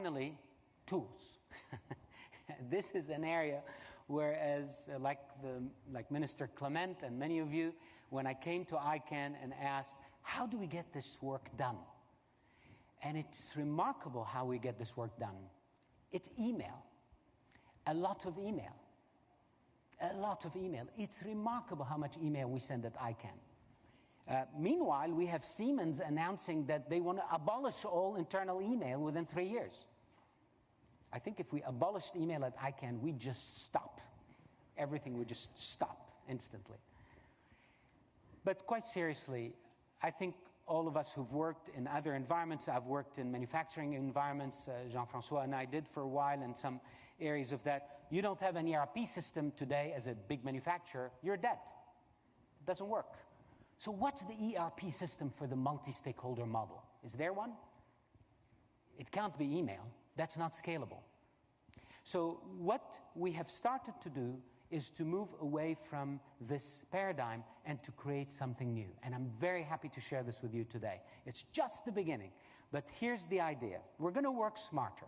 finally, tools. This is an area where, like Minister Clement and many of you, when I came to ICANN and asked, how do we get this work done? And it's remarkable how we get this work done. It's email. A lot of email. A lot of email. It's remarkable how much email we send at ICANN. Meanwhile, we have Siemens announcing that they want to abolish all internal email within 3 years. I think if we abolished email at ICANN, we'd just stop. Everything would just stop instantly. But quite seriously, I think all of us who've worked in other environments, I've worked in manufacturing environments, Jean-François and I did for a while in some areas of that. You don't have an ERP system today as a big manufacturer, you're dead. It doesn't work. So what's the ERP system for the multi-stakeholder model? Is there one? It can't be email. That's not scalable. So what we have started to do is to move away from this paradigm and to create something new. And I'm very happy to share this with you today. It's just the beginning. But here's the idea. We're going to work smarter.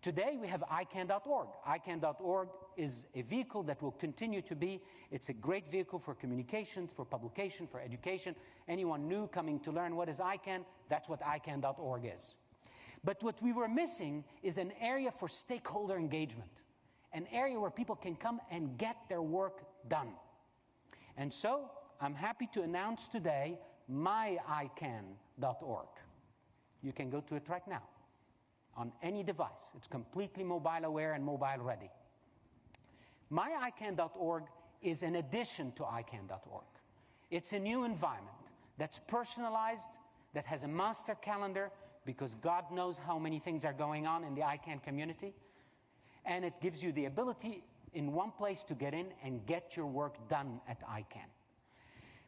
Today we have ICANN.org. ICANN.org is a vehicle that will continue to be. It's a great vehicle for communication, for publication, for education. Anyone new coming to learn what is ICANN, that's what ICANN.org is. But what we were missing is an area for stakeholder engagement, an area where people can come and get their work done. And so I'm happy to announce today myicann.org. You can go to it right now on any device. It's completely mobile aware and mobile ready. myicann.org is an addition to ICANN.org. It's a new environment that's personalized, that has a master calendar, because God knows how many things are going on in the ICANN community. And it gives you the ability in one place to get in and get your work done at ICANN.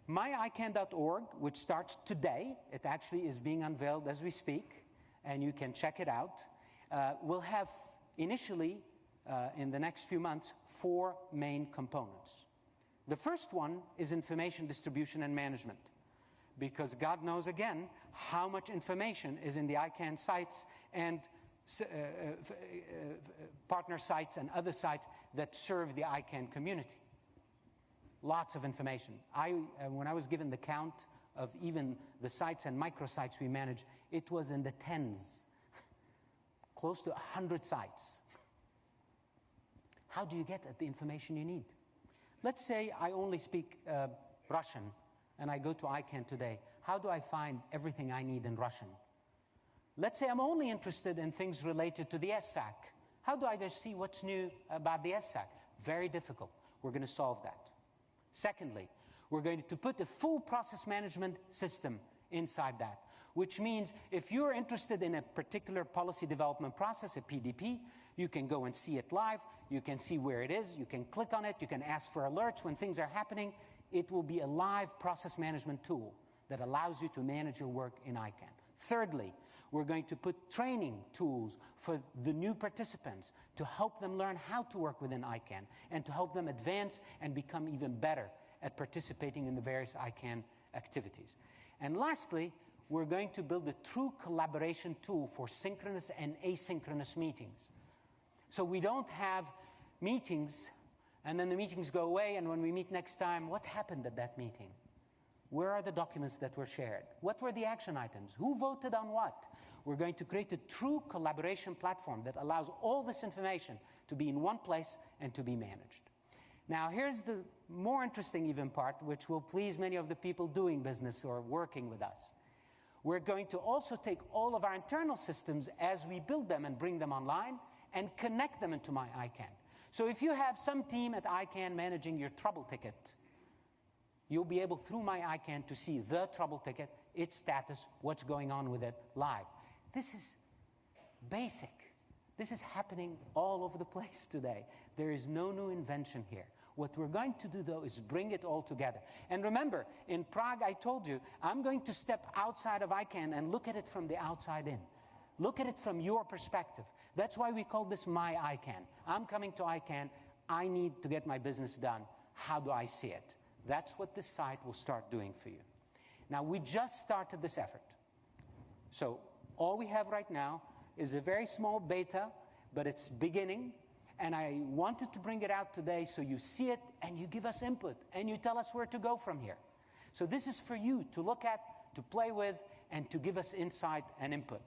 myicann.org, which starts today, it actually is being unveiled as we speak, and you can check it out, will have initially, in the next few months, 4 main components. The first one is information distribution and management, because God knows, again, how much information is in the ICANN sites and partner sites and other sites that serve the ICANN community. Lots of information. When I was given the count of even the sites and microsites we manage, it was in the tens, close to 100 sites. How do you get at the information you need? Let's say I only speak Russian, and I go to ICANN today. How do I find everything I need in Russian? Let's say I'm only interested in things related to the SSAC. How do I just see what's new about the SSAC? Very difficult. We're going to solve that. Secondly, we're going to put a full process management system inside that, which means if you're interested in a particular policy development process, a PDP, you can go and see it live, you can see where it is, you can click on it, you can ask for alerts when things are happening. It will be a live process management tool that allows you to manage your work in ICANN. Thirdly, we're going to put training tools for the new participants to help them learn how to work within ICANN and to help them advance and become even better at participating in the various ICANN activities. And lastly, we're going to build a true collaboration tool for synchronous and asynchronous meetings. So we don't have meetings and then the meetings go away, and when we meet next time, what happened at that meeting? Where are the documents that were shared? What were the action items? Who voted on what? We're going to create a true collaboration platform that allows all this information to be in one place and to be managed. Now, here's the more interesting even part, which will please many of the people doing business or working with us. We're going to also take all of our internal systems as we build them and bring them online and connect them into myicann. So if you have some team at ICANN managing your trouble ticket, you'll be able, through myicann, to see the trouble ticket, its status, what's going on with it live. This is basic. This is happening all over the place today. There is no new invention here. What we're going to do, though, is bring it all together. And remember, in Prague, I told you, I'm going to step outside of ICANN and look at it from the outside in. Look at it from your perspective. That's why we call this myicann. I'm coming to ICANN. I need to get my business done. How do I see it? That's what this site will start doing for you. Now, we just started this effort. So all we have right now is a very small beta, but it's beginning. And I wanted to bring it out today so you see it and you give us input and you tell us where to go from here. So this is for you to look at, to play with, and to give us insight and input.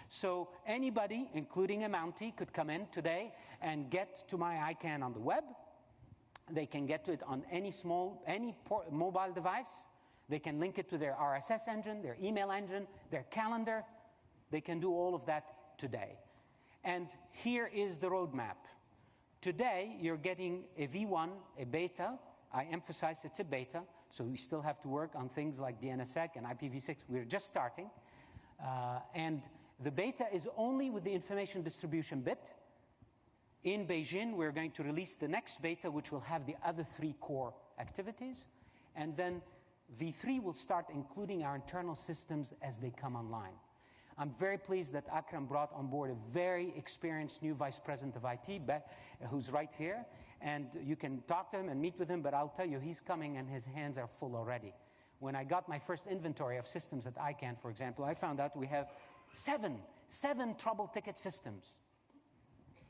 So anybody, including a Mountie, could come in today and get to my ICANN on the web. They can get to it on any mobile device. They can link it to their RSS engine, their email engine, their calendar. They can do all of that today. And here is the roadmap. Today, you're getting a V1, a beta. I emphasize it's a beta, so we still have to work on things like DNSSEC and IPv6. We're just starting. And the beta is only with the information distribution bit. In Beijing, we're going to release the next beta, which will have the other 3 core activities. And then V3 will start including our internal systems as they come online. I'm very pleased that Akram brought on board a very experienced new vice president of IT, who's right here. And you can talk to him and meet with him, but I'll tell you, he's coming and his hands are full already. When I got my first inventory of systems at ICANN, for example, I found out we have seven trouble ticket systems.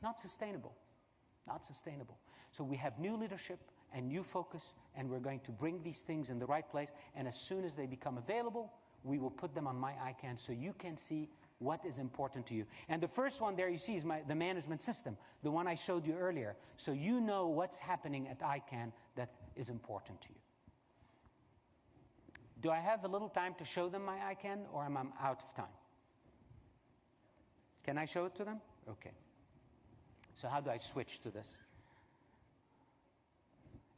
Not sustainable. Not sustainable. So we have new leadership and new focus, and we're going to bring these things in the right place. And as soon as they become available, we will put them on my ICANN so you can see what is important to you. And the first one there you see is the management system, the one I showed you earlier. So you know what's happening at ICANN that is important to you. Do I have a little time to show them my ICANN, or am I out of time? Can I show it to them? Okay. So how do I switch to this?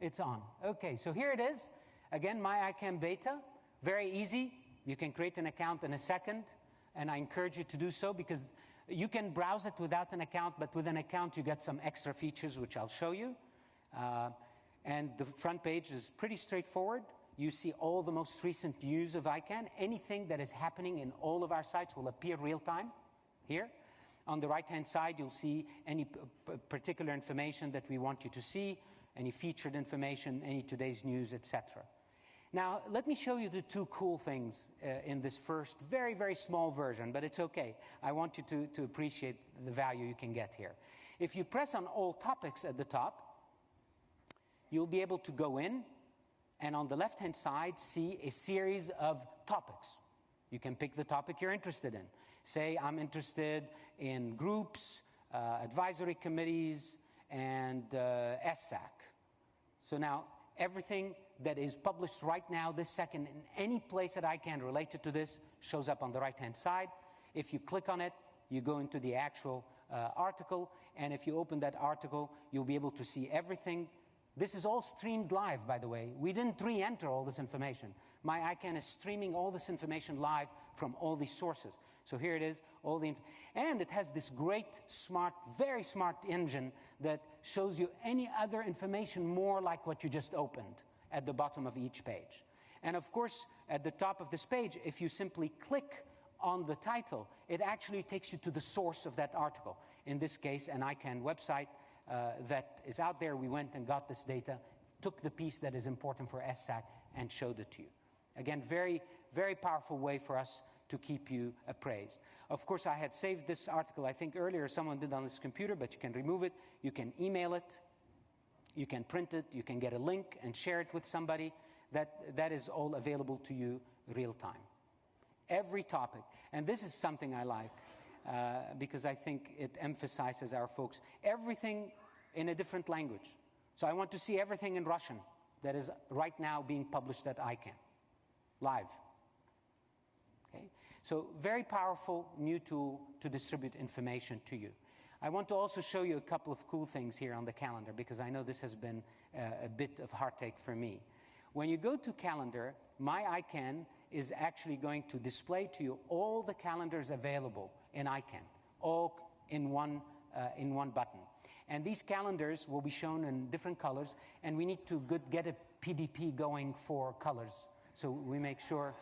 It's on. Okay, so here it is. Again, my ICANN beta. Very easy. You can create an account in a second, and I encourage you to do so because you can browse it without an account, but with an account you get some extra features, which I'll show you. And the front page is pretty straightforward. You see all the most recent news of ICANN. Anything that is happening in all of our sites will appear real time here. On the right-hand side, you'll see any particular information that we want you to see, any featured information, any today's news, etc. Now, let me show you the 2 cool things in this first very, very small version, but it's okay. I want you to appreciate the value you can get here. If you press on all topics at the top, you'll be able to go in and on the left-hand side see a series of topics. You can pick the topic you're interested in. Say, I'm interested in groups, advisory committees, and SSAC. So now, everything that is published right now, this second, in any place that ICANN related to this, shows up on the right-hand side. If you click on it, you go into the actual article, and if you open that article, you'll be able to see everything. This is all streamed live, by the way. We didn't re-enter all this information. My ICANN is streaming all this information live from all these sources. So here it is, and it has this great, smart, very smart engine that shows you any other information more like what you just opened at the bottom of each page. And of course, at the top of this page, if you simply click on the title, it actually takes you to the source of that article. In this case, an ICANN website that is out there. We went and got this data, took the piece that is important for SSAC, and showed it to you. Again, very, very powerful way for us to keep you appraised. Of course, I had saved this article, I think earlier someone did on this computer, but you can remove it, you can email it, you can print it, you can get a link and share it with somebody. That is all available to you real time. Every topic, and this is something I like, because I think it emphasizes our folks, everything in a different language. So I want to see everything in Russian that is right now being published at ICANN, live. Okay? So very powerful new tool to distribute information to you. I want to also show you a couple of cool things here on the calendar, because I know this has been a bit of heartache for me. When you go to calendar, my ICANN is actually going to display to you all the calendars available in ICANN, all in one button. And these calendars will be shown in different colors, and we need to get a PDP going for colors, so we make sure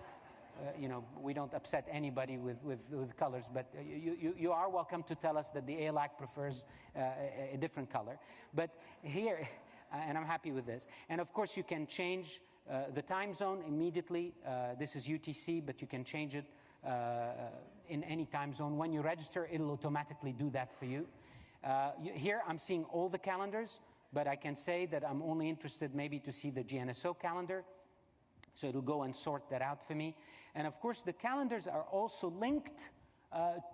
we don't upset anybody with colors, but you are welcome to tell us that the ALAC prefers a different color. But here, and I'm happy with this, and of course you can change the time zone immediately. This is UTC, but you can change it in any time zone. When you register, it'll automatically do that for you. Here I'm seeing all the calendars, but I can say that I'm only interested maybe to see the GNSO calendar. So it'll go and sort that out for me. And of course, the calendars are also linked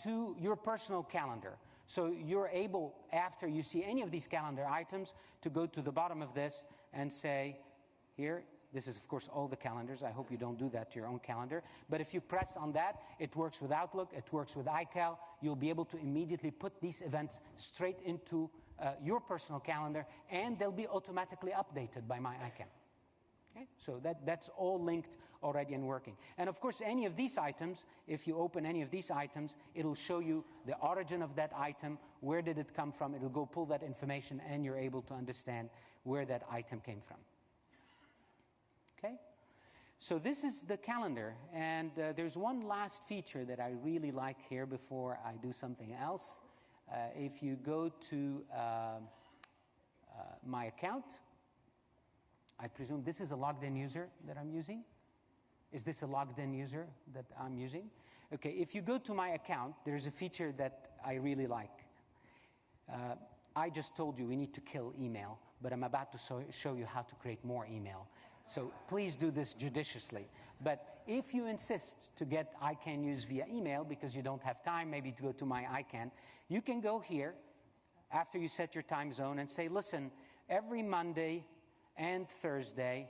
to your personal calendar. So you're able, after you see any of these calendar items, to go to the bottom of this and say, here, this is, of course, all the calendars. I hope you don't do that to your own calendar. But if you press on that, it works with Outlook, it works with iCal. You'll be able to immediately put these events straight into your personal calendar, and they'll be automatically updated by my ICANN. Okay? So that's all linked already and working. And of course, any of these items, if you open any of these items, it'll show you the origin of that item, where did it come from, it'll go pull that information, and you're able to understand where that item came from. Okay? So this is the calendar, and there's one last feature that I really like here before I do something else. If you go to my account, I presume this is a logged-in user that I'm using. Is this a logged-in user that I'm using? Okay, if you go to my account, there's a feature that I really like. I just told you we need to kill email, but I'm about to show you how to create more email. So please do this judiciously. But if you insist to get ICANN use via email because you don't have time maybe to go to my ICANN, you can go here after you set your time zone and say, listen, every Monday and Thursday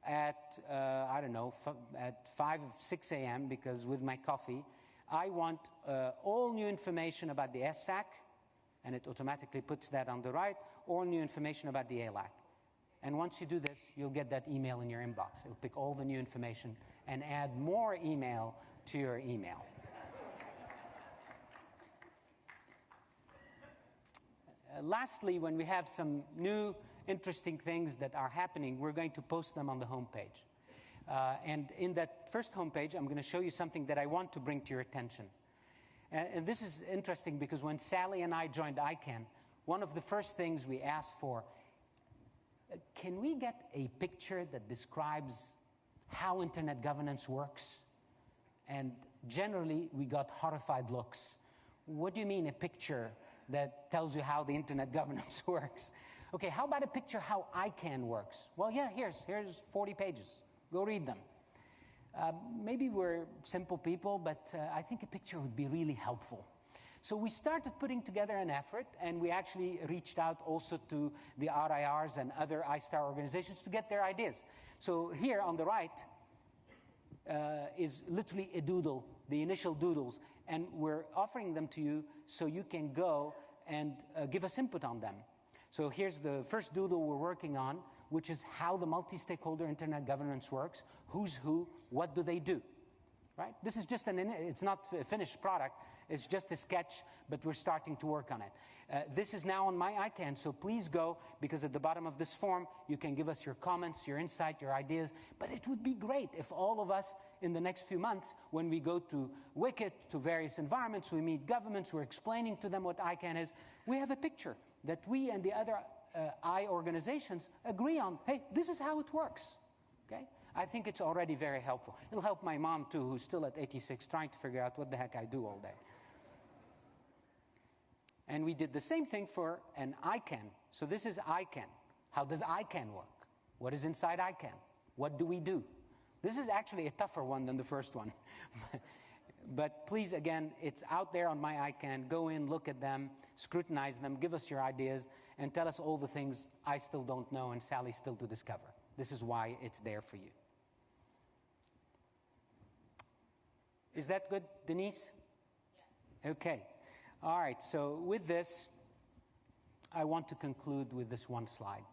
at, I don't know, at 5, 6 a.m., because with my coffee, I want all new information about the SAC, and it automatically puts that on the right, all new information about the ALAC. And once you do this, you'll get that email in your inbox. It'll pick all the new information and add more email to your email. Lastly, when we have some new interesting things that are happening, we're going to post them on the homepage. And in that first homepage, I'm going to show you something that I want to bring to your attention. And this is interesting because when Sally and I joined ICANN, one of the first things we asked for, can we get a picture that describes how internet governance works? And generally, we got horrified looks. What do you mean a picture that tells you how the internet governance works? Okay, how about a picture how ICANN works? Well, yeah, here's 40 pages. Go read them. Maybe we're simple people, but I think a picture would be really helpful. So we started putting together an effort, and we actually reached out also to the RIRs and other ISTAR organizations to get their ideas. So here on the right is literally a doodle, the initial doodles, and we're offering them to you so you can go and give us input on them. So here's the first doodle we're working on, which is how the multi-stakeholder internet governance works, who's who, what do they do, right? This is just it's not a finished product, it's just a sketch, but we're starting to work on it. This is now on my ICANN, so please go, because at the bottom of this form, you can give us your comments, your insight, your ideas, but it would be great if all of us in the next few months, when we go to Wicked, to various environments, we meet governments, we're explaining to them what ICANN is, we have a picture that we and the other I organizations agree on. Hey, this is how it works, okay? I think it's already very helpful. It'll help my mom, too, who's still at 86, trying to figure out what the heck I do all day. And we did the same thing for an ICANN. So this is ICANN. How does ICANN work? What is inside ICANN? What do we do? This is actually a tougher one than the first one. But please, again, it's out there on my ICANN. Go in, look at them, scrutinize them, give us your ideas, and tell us all the things I still don't know and Sally still to discover. This is why it's there for you. Is that good, Denise? Okay. All right, so with this, I want to conclude with this one slide.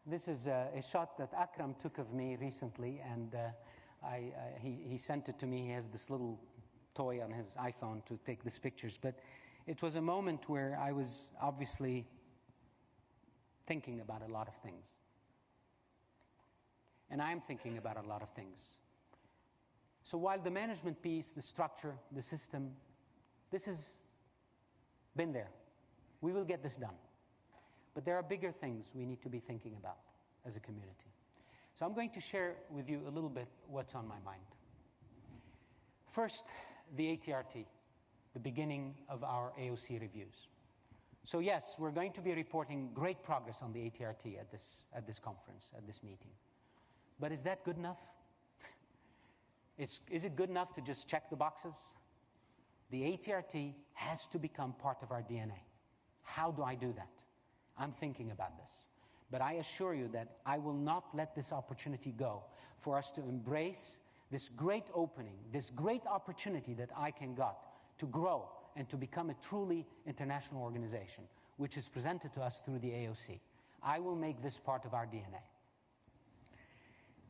This is a shot that Akram took of me recently, and he sent it to me. He has this little toy on his iPhone to take these pictures. But it was a moment where I was obviously thinking about a lot of things. And I am thinking about a lot of things. So while the management piece, the structure, the system, this has been there. We will get this done. But there are bigger things we need to be thinking about as a community. So I'm going to share with you a little bit what's on my mind. First, the ATRT, the beginning of our AOC reviews. So yes, we're going to be reporting great progress on the ATRT at this conference, at this meeting. But is that good enough? Is it good enough to just check the boxes? The ATRT has to become part of our DNA. How do I do that? I'm thinking about this. But I assure you that I will not let this opportunity go for us to embrace this great opening, this great opportunity that ICANN got to grow and to become a truly international organization, which is presented to us through the AOC. I will make this part of our DNA.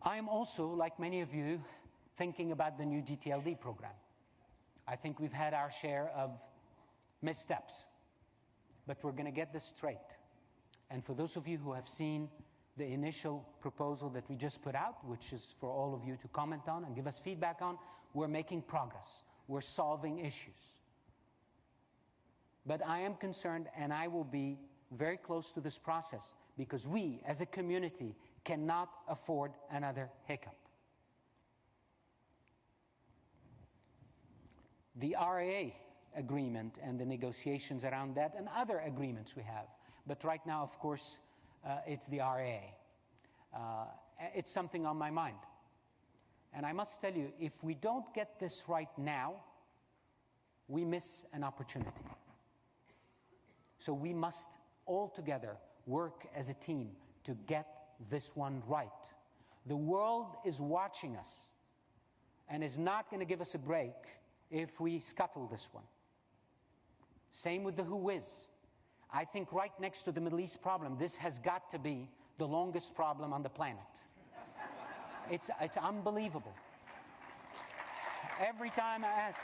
I am also, like many of you, thinking about the new GTLD program. I think we've had our share of missteps, but we're going to get this straight. And for those of you who have seen the initial proposal that we just put out, which is for all of you to comment on and give us feedback on, we're making progress. We're solving issues. But I am concerned, and I will be very close to this process, because we, as a community, cannot afford another hiccup. The RAA agreement and the negotiations around that, and other agreements we have. But right now, of course, it's the RAA. It's something on my mind. And I must tell you, if we don't get this right now, we miss an opportunity. So we must all together work as a team to get this one right. The world is watching us and is not going to give us a break if we scuttle this one. Same with the who is. I think right next to the Middle East problem, this has got to be the longest problem on the planet. It's unbelievable. Every time I ask,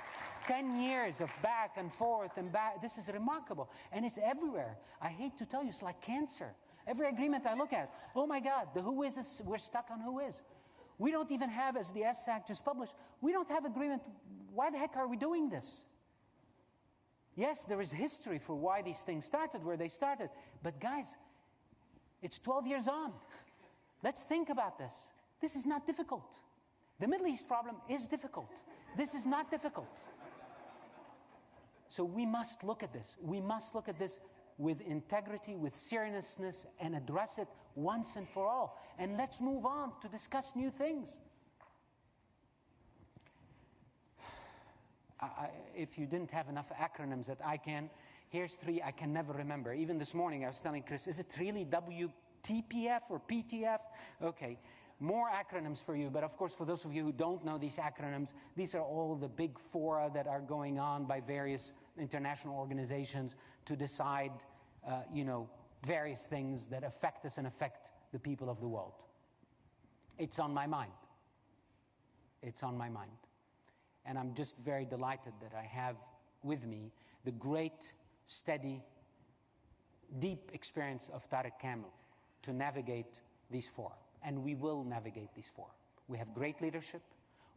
10 years of back and forth and back, this is remarkable. And it's everywhere. I hate to tell you, it's like cancer. Every agreement I look at, oh my God, the who is, we're stuck on who is. We don't even have, as the SAC just published, we don't have agreement. Why the heck are we doing this? Yes, there is history for why these things started, where they started. But guys, it's 12 years on. Let's think about this. This is not difficult. The Middle East problem is difficult. This is not difficult. So we must look at this. We must look at this with integrity, with seriousness, and address it once and for all. And let's move on to discuss new things. If you didn't have enough acronyms at ICANN, here's 3 I can never remember. Even this morning I was telling Chris, is it really WTPF or PTF? Okay, more acronyms for you. But of course, for those of you who don't know these acronyms, these are all the big fora that are going on by various international organizations to decide, various things that affect us and affect the people of the world. It's on my mind. It's on my mind. And I'm just very delighted that I have with me the great, steady, deep experience of Tariq Kamil to navigate these 4. And we will navigate these 4. We have great leadership.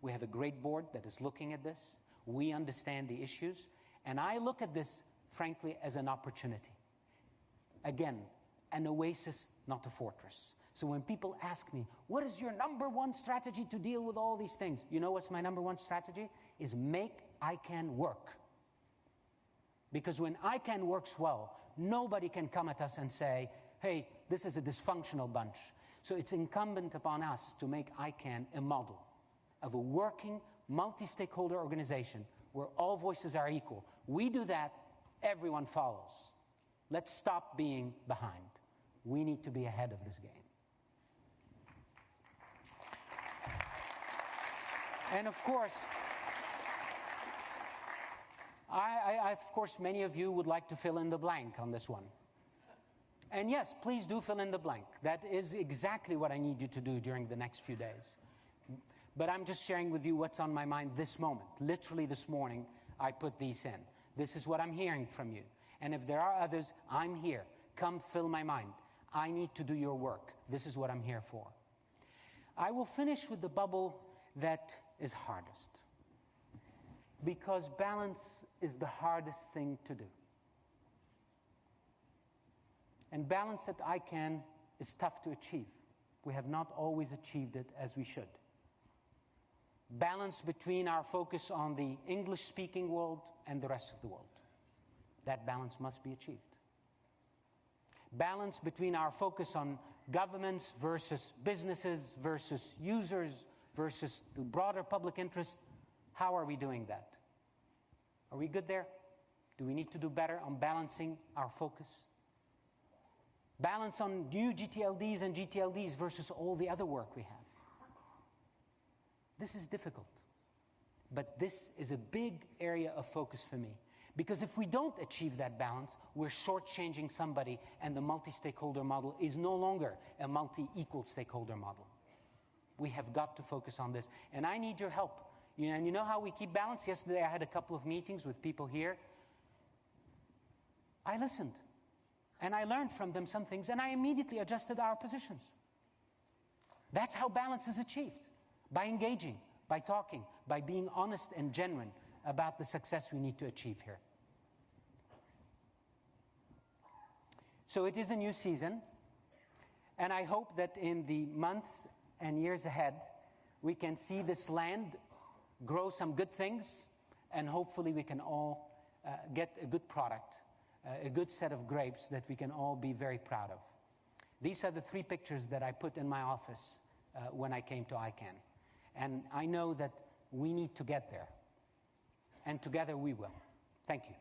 We have a great board that is looking at this. We understand the issues. And I look at this, frankly, as an opportunity. Again, an oasis, not a fortress. So when people ask me, what is your #1 strategy to deal with all these things? You know what's my #1 strategy? Is make ICANN work. Because when ICANN works well, nobody can come at us and say, hey, this is a dysfunctional bunch. So it's incumbent upon us to make ICANN a model of a working, multi-stakeholder organization where all voices are equal. We do that, everyone follows. Let's stop being behind. We need to be ahead of this game. And of course, of course, many of you would like to fill in the blank on this one. And yes, please do fill in the blank. That is exactly what I need you to do during the next few days. But I'm just sharing with you what's on my mind this moment. Literally this morning, I put these in. This is what I'm hearing from you. And if there are others, I'm here. Come fill my mind. I need to do your work. This is what I'm here for. I will finish with the bubble that is hardest. Because balance is the hardest thing to do. And balance at ICANN is tough to achieve. We have not always achieved it as we should. balance between our focus on the English-speaking world and the rest of the world. That balance must be achieved. Balance between our focus on governments versus businesses versus users versus the broader public interest. How are we doing that? Are we good there? Do we need to do better on balancing our focus? Balance on new GTLDs and GTLDs versus all the other work we have. This is difficult, but this is a big area of focus for me. Because if we don't achieve that balance, we're shortchanging somebody, and the multi-stakeholder model is no longer a multi-equal stakeholder model. We have got to focus on this, and I need your help. And you know how we keep balance? Yesterday I had a couple of meetings with people here. I listened, and I learned from them some things, and I immediately adjusted our positions. That's how balance is achieved, by engaging, by talking, by being honest and genuine about the success we need to achieve here. So it is a new season, and I hope that in the months and years ahead, we can see this land grow some good things, and hopefully we can all get a good product, a good set of grapes that we can all be very proud of. These are the 3 pictures that I put in my office when I came to ICANN. And I know that we need to get there. And together we will. Thank you.